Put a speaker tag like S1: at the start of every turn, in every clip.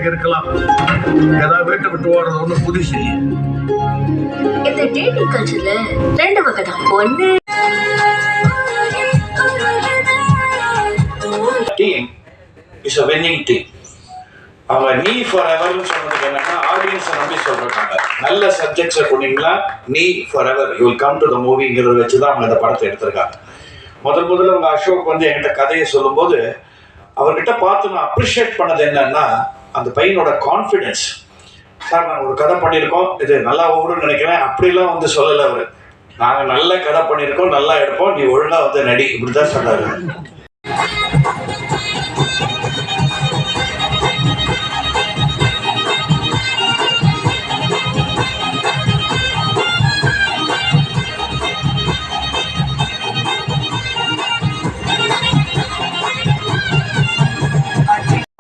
S1: இருக்கலாம். ஏதாவது வீட்டை விட்டு ஓடுறது ஒண்ணு புதுசு.
S2: இந்த டேட்டிங் கல்ச்சர்ல ரெண்டு வகை தான். ஒண்ணு
S3: team is a winning team. அவங்க நீ ஃபார் எவர்னு சொன்னதுக்கு என்னன்னா ஆடியன்ஸை நம்பி சொல்றாங்க. நல்ல சப்ஜெக்ட்ஸை கொண்டீங்களா நீ forever you will come to the மூவிங்கிறத வச்சு தான் அவங்க இந்த படத்தை எடுத்திருக்காங்க. முதல்ல அவங்க அசோக் வந்து என்கிட்ட கதையை சொல்லும்போது அவர்கிட்ட பார்த்து நான் அப்ரிஷியேட் பண்ணது என்னன்னா அந்த பையனோட கான்ஃபிடென்ஸ். சார் நாங்கள் ஒரு கதை பண்ணியிருக்கோம், இது நல்லா ஓடுன்னு நினைக்கிறேன் அப்படிலாம் வந்து சொல்லலை அவர். நாங்கள் நல்ல கதை பண்ணியிருக்கோம், நல்லா எடுப்போம், நீ ஒழுங்காக வந்து நடி, இப்படி தான் சொன்னார்.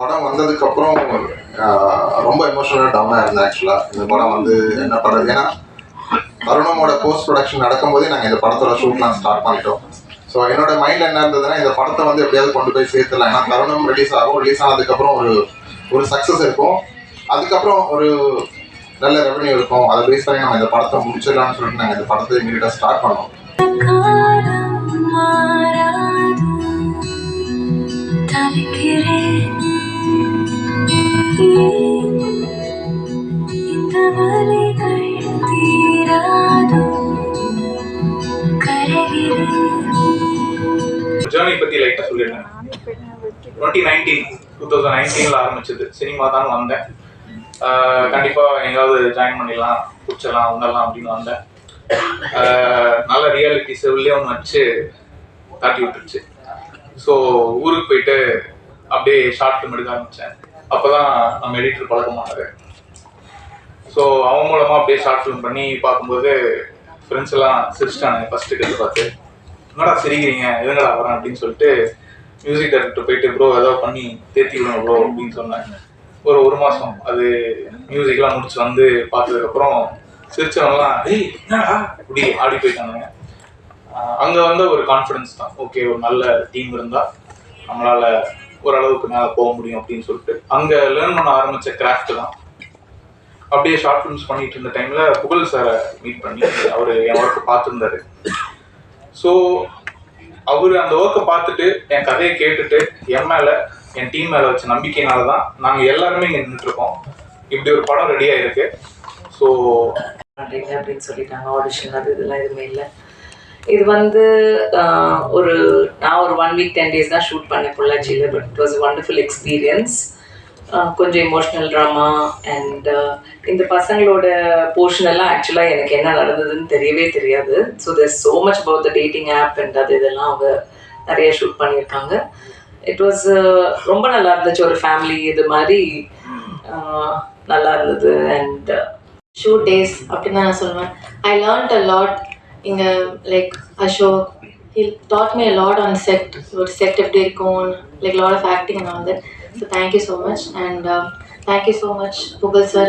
S4: படம் வந்ததுக்கு அப்புறம் ரொம்ப எமோஷனலாக டவுனாக இருந்தேன். ஆக்சுவலாக இந்த படம் வந்து என்ன பண்ணுறது, ஏன்னா தருணமோட போஸ்ட் ப்ரொடக்ஷன் நடக்கும்போதே நாங்கள் இந்த படத்தோட ஷூட்லாம் ஸ்டார்ட் பண்ணிட்டோம். ஸோ என்னோட மைண்டில் என்ன இருந்ததுன்னா இந்த படத்தை வந்து எப்படியாவது கொண்டு போய் சேர்த்துலாம். ஏன்னா தருணம் ரிலீஸ் ஆகும், ரிலீஸ் ஆனதுக்கப்புறம் ஒரு சக்ஸஸ் இருக்கும், அதுக்கப்புறம் ஒரு நல்ல ரெவன்யூ இருக்கும், அதை பேஸ் பண்ணி நம்ம இந்த படத்தை முடிச்சிடலாம்னு சொல்லிட்டு நாங்கள் இந்த படத்தை இமீடியட்டாக ஸ்டார்ட் பண்ணோம்.
S3: ஜேர்னி பத்தி லைட்டா சொல்லிடுறேன். 2019 ஆரம்பிச்சது. சினிமா தான் வந்தேன். கண்டிப்பா எங்காவது ஜாயின் பண்ணிடலாம், பிடிச்சலாம், உங்கெல்லாம் அப்படின்னு வந்தேன். நல்ல ரியாலிட்டி செவிலே ஒன்று வச்சு தாட்டி விட்டுருச்சு. ஸோ ஊருக்கு போயிட்டு அப்படியே ஷார்ட் ஃபிலிம் எடுக்க ஆரம்பித்தேன். அப்போ தான் நம்ம எடிட்டர் பழக்கமானாரு. ஸோ அவன் மூலமாக அப்படியே ஷார்ட் ஃபிலிம் பண்ணி பார்க்கும்போது ஃப்ரெண்ட்ஸ் எல்லாம் சிரிச்சிட்டானுங்க. ஃபஸ்ட்டு கேட்டு பார்த்து என்னடா சிரிக்கிறீங்க, எதுங்கடா வரேன் அப்படின்னு சொல்லிட்டு மியூசிக் டைரக்டர் போயிட்டு ப்ரோ ஏதாவது பண்ணி தேர்த்தி விடுங்க ப்ரோ அப்படின்னு சொன்னாங்க. ஒரு மாதம் அது மியூசிக்லாம் முடிச்சு வந்து பார்த்ததுக்கப்புறம் சிரிச்சவங்கலாம் ஏய் என்னடா இப்படி ஆடி போயிட்டானுங்க. அங்கே வந்து ஒரு கான்ஃபிடன்ஸ் தான், ஓகே ஒரு நல்ல டீம் இருந்தால் நம்மளால் ஓரளவுக்கு மேலே போக முடியும் அப்படின்னு சொல்லிட்டு அங்கே லேர்ன் பண்ண ஆரம்பித்த கிராஃப்ட் தான். அப்படியே ஷார்ட் ஃபிலிம்ஸ் பண்ணிட்டு இருந்த டைமில் புகழ் சாரை மீட் பண்ணி அவர் என் ஒர்க்கை பார்த்துருந்தாரு. ஸோ அவர் அந்த ஒர்க்கை பார்த்துட்டு என் கதையை கேட்டுட்டு என் மேலே என் டீம் மேலே வச்ச நம்பிக்கையினால தான் நாங்கள் எல்லாருமே இங்கே நின்றுட்டுருக்கோம். இப்படி ஒரு படம் ரெடியாக இருக்கு. ஸோ
S5: அப்படின்னு சொல்லிட்டாங்க. ஆடிஷன் அது இதெல்லாம் எதுவுமே இல்லை. இது வந்து நான் ஒரு 1 week 10 days தான் ஷூட் பண்ணேன் பொள்ளாச்சியில். But it was a wonderful experience. கொஞ்சம் எமோஷ்னல் ட்ராமா அண்ட் இந்த பசங்களோட போர்ஷன் எல்லாம் ஆக்சுவலாக எனக்கு என்ன நடந்ததுன்னு தெரியவே தெரியாது. So there so much about the dating app and அது இதெல்லாம் அவங்க நிறைய ஷூட் பண்ணியிருக்காங்க. இட் வாஸ் ரொம்ப நல்லா இருந்துச்சு. ஒரு ஃபேமிலி இது மாதிரி நல்லா இருந்தது. அண்ட்
S6: ஷூட் டேஸ் அப்படின்னு தான் நான் சொல்லுவேன். ஐ லேர்ன்ட் அ லாட். இங்கே like Ashok he taught me a lot on set, ஒரு செட் எப்படி இருக்கும், like lot of acting and all that. So thank you so much and thank you so much Pugal sir.